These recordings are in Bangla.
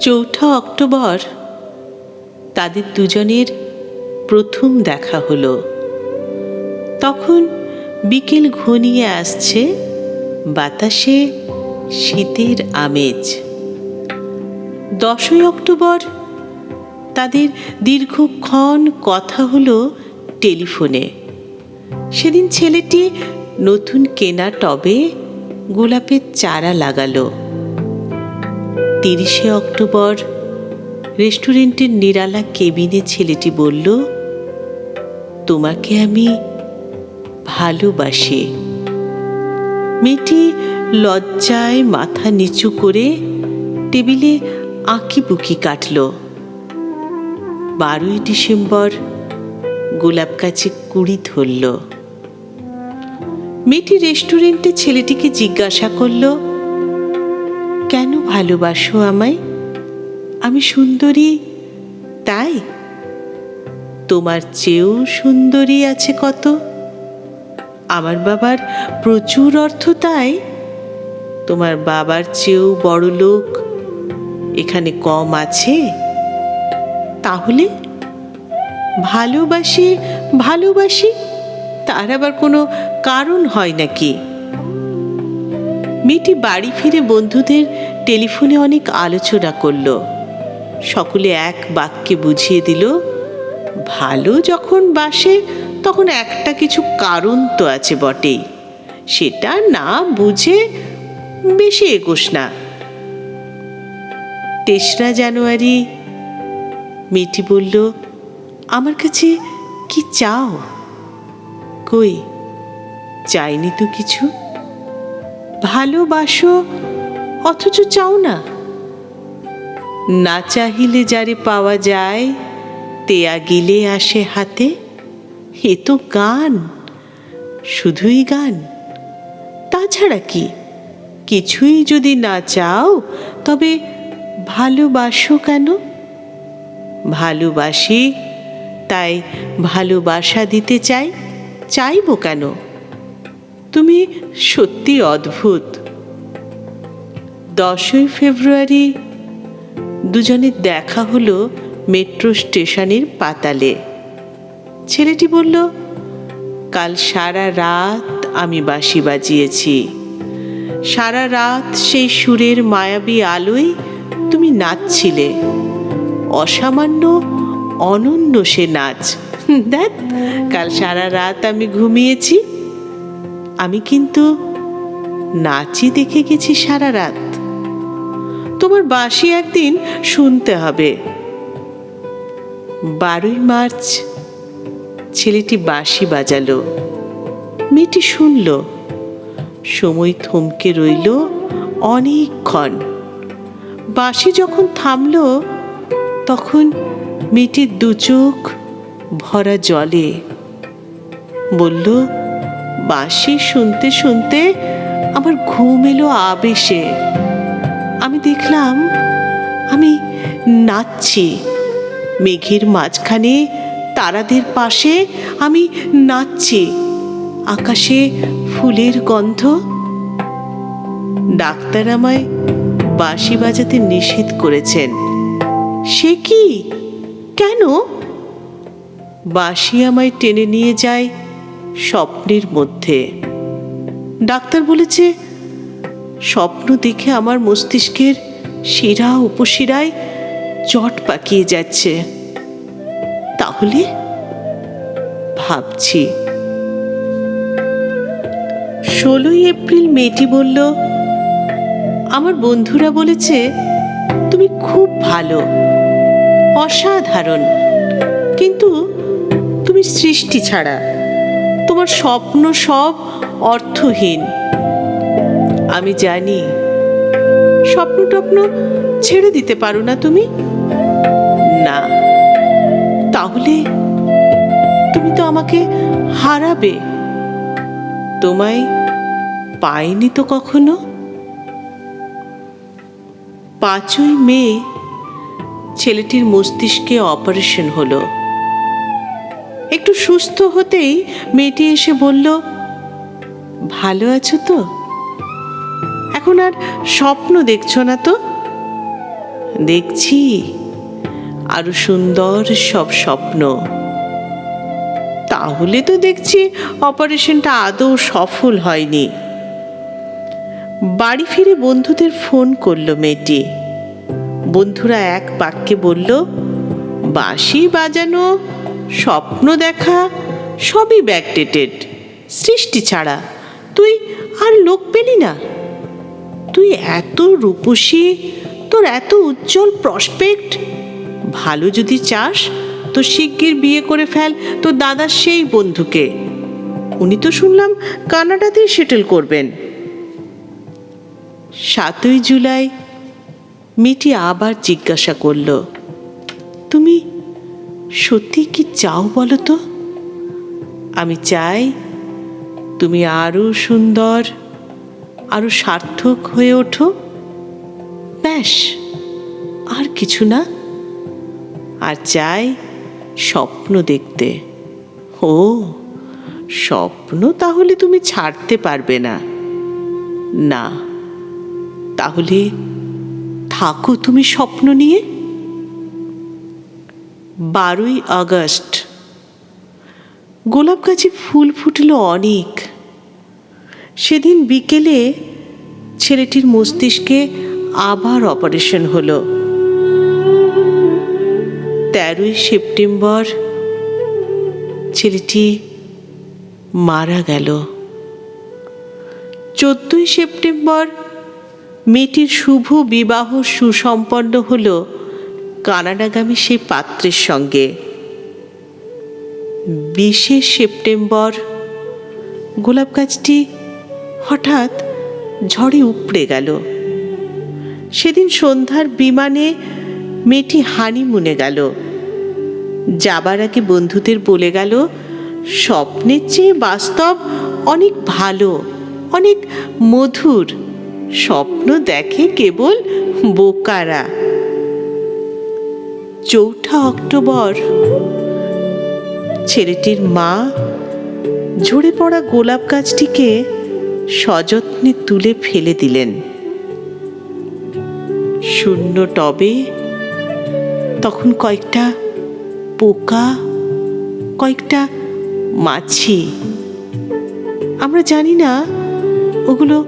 চৌঠা অক্টোবর তাদের দুজনের প্রথম দেখা হলো। তখন বিকেল ঘনিয়ে আসছে, বাতাসে শীতের আমেজ। 10ই অক্টোবর তাদের দীর্ঘক্ষণ কথা হলো টেলিফোনে। সেদিন ছেলেটি নতুন কেনা টবে গোলাপের চারা লাগালো। 30শে অক্টোবর রেস্টুরেন্টের নিরালা কেবিনে ছেলেটি বলল, তোমাকে আমি ভালোবাসি। মেয়েটি লজ্জায় মাথা নিচু করে টেবিলে আঁকিবুকি কাটল। 12ই ডিসেম্বর গোলাপ গাছে কুড়ি ধরল। মেয়েটি রেস্টুরেন্টে ছেলেটিকে জিজ্ঞাসা করল, কেন ভালোবাসো আমায়? আমি সুন্দরী তাই? তোমার চেয়েও সুন্দরী আছে কত। আমার বাবার প্রচুর অর্থ তাই? তোমার বাবার চেয়েও বড় লোক এখানে কম আছে? তাহলে ভালোবাসি ভালোবাসি তার আবার কোনো কারণ হয় নাকি? মেয়েটি বাড়ি ফিরে বন্ধুদের টেলিফোনে অনেক আলোচনা করল। সকলে এক বাক্যে বুঝিয়ে দিল, ভালো যখন বাসে তখন একটা কিছু কারণ তো আছে বটেই, সেটা না বুঝে বেশি এগোস না। 3রা জানুয়ারি মেয়েটি বলল, আমার কাছে কি চাও? কই, চাইনি তো কিছু। ভালোবাসো অথচ চাও না। না চাহিলে যারে পাওয়া যায়, তেয়া গিলে আসে হাতে। এ তো গান, শুধুই গান, তাছাড়া কি? কিছুই যদি না চাও তবে ভালোবাসো কেন? ভালোবাসি তাই ভালোবাসা দিতে চাই, চাইবো কেন? তুমি সত্যি অদ্ভুত। 10ই ফেব্রুয়ারি দুজনের দেখা হলো মেট্রো স্টেশনের পাতালে। ছেলেটি বলল, কাল সারা রাত আমি বাঁশি বাজিয়েছি। সারা রাত সেই সুরের মায়াবী আলোয় তুমি নাচছিলে। অসামান্য অনন্য সে নাচ। দেখ, কাল সারা রাত আমি ঘুমিয়েছি, আমি কিন্তু নাচই দেখে গেছি সারা রাত। তোমার বাঁশি একদিন শুনতে হবে। 12ই মার্চ ছেলেটি বাঁশি বাজালো। মেয়েটি শুনল। সময় থমকে রইল অনেকক্ষণ। বাঁশি যখন থামল তখন মেয়েটির দু চোখ ভরা জলে। বলল, বাঁশি শুনতে শুনতে আমার ঘুম এলো আবেশে। আমি দেখলাম আমি নাচছি। মেঘের মাঝখানে তারাদের পাশে আমি নাচছি। আকাশে ফুলের গন্ধ। ডাক্তার আমায় বাঁশি বাজাতে নিষেধ করেছেন। সে কি? কেন? বাঁশি আমায় টেনে নিয়ে যায় স্বপ্নের মধ্যে। ডাক্তার বলেছে, স্বপ্ন দেখে আমার মস্তিষ্কের শিরা উপশিরায় জট পাকিয়ে যাচ্ছে। তাহলে ভাবছি। 16ই এপ্রিল মেয়েটি বলল, আমার বন্ধুরা বলেছে তুমি খুব ভালো, অসাধারণ, কিন্তু তুমি সৃষ্টি ছাড়া। তোমার স্বপ্ন সব অর্থহীন। আমি জানি, স্বপ্ন টপ্ন ছেড়ে দিতে পারো না তুমি? না। তাহলে তুমি তো আমাকে হারাবে। তোমায় পাইনি তো কখনো। 5ই মে ছেলেটির মস্তিষ্কে অপারেশন হলো। একটু সুস্থ হতেই মেয়েটি এসে বলল, ভালো আছো তো? এখন আর স্বপ্ন দেখছো না তো? দেখছি আরো সুন্দর সব স্বপ্ন। তাহলে তো দেখছি অপারেশনটা আদৌ সফল হয়নি। বাড়ি ফিরে বন্ধুদের ফোন করলো মেয়েটি। বন্ধুরা এক বাক্যে বলল, বাঁশি বাজানো, স্বপ্ন দেখা সবই ব্যাকডেটেড, সৃষ্টি ছাড়া। তুই আর লোক পেলি না? তুই এত রূপসী, তোর এত উজ্জ্বল প্রসপেক্ট। ভালো যদি চাস তো শিগগির বিয়ে করে ফেল তোর দাদার সেই বন্ধুকে। উনি তো শুনলাম কানাডাতেই সেটেল করবেন। 7ই জুলাই মেয়েটি আবার জিজ্ঞাসা করল, তুমি সত্যি কি চাও বলো তো? আমি চাই তুমি আরো সুন্দর, আরো সার্থক হয়ে ওঠো, ব্যাস, আর কিছু না। আর চাই স্বপ্ন দেখতে। ও, স্বপ্ন তাহলে তুমি ছাড়তে পারবে না? না, তাহলে থাকো তুমি স্বপ্ন নিয়ে। 12ই আগস্ট। গোলাপ গাছে ফুল ফুটল অনেক। সেদিন বিকেলে ছেলেটির মস্তিষ্কে আবার অপারেশন হলো। 13ই সেপ্টেম্বর ছেলেটি মারা গেল। 14ই সেপ্টেম্বর মেয়েটির শুভ বিবাহ সুসম্পন্ন হলো কানাডাগামী সেই পাত্রের সঙ্গে। 20শে সেপ্টেম্বর গোলাপ গাছটি হঠাৎ ঝড়ে উপড়ে গেল। সেদিন সন্ধ্যার বিমানে মেয়েটি হানিমুনে গেল। যাবার আগে বন্ধুদের বলে গেল, স্বপ্নের চেয়ে বাস্তব অনেক ভালো, অনেক মধুর। স্বপ্ন দেখে কেবল বোকারা। 4 অক্টোবর ছেলেটির মা ঝরে পড়া গোলাপ গাছটিকে সযত্নে তুলে ফেলে দিলেন। শূন্য টবে তখন কয়েকটা পোকা, কয়েকটা মাছি। আমরা জানি না ওগুলো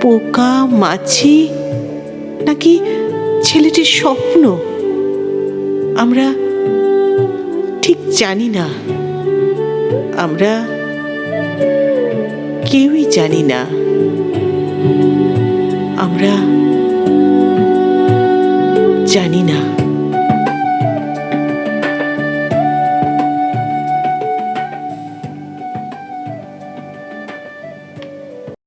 পোকা, মাছি নাকি ছেলেটির স্বপ্ন। আমরা ঠিক জানি না। আমরা কেউই জানি না। আমরা জানি না।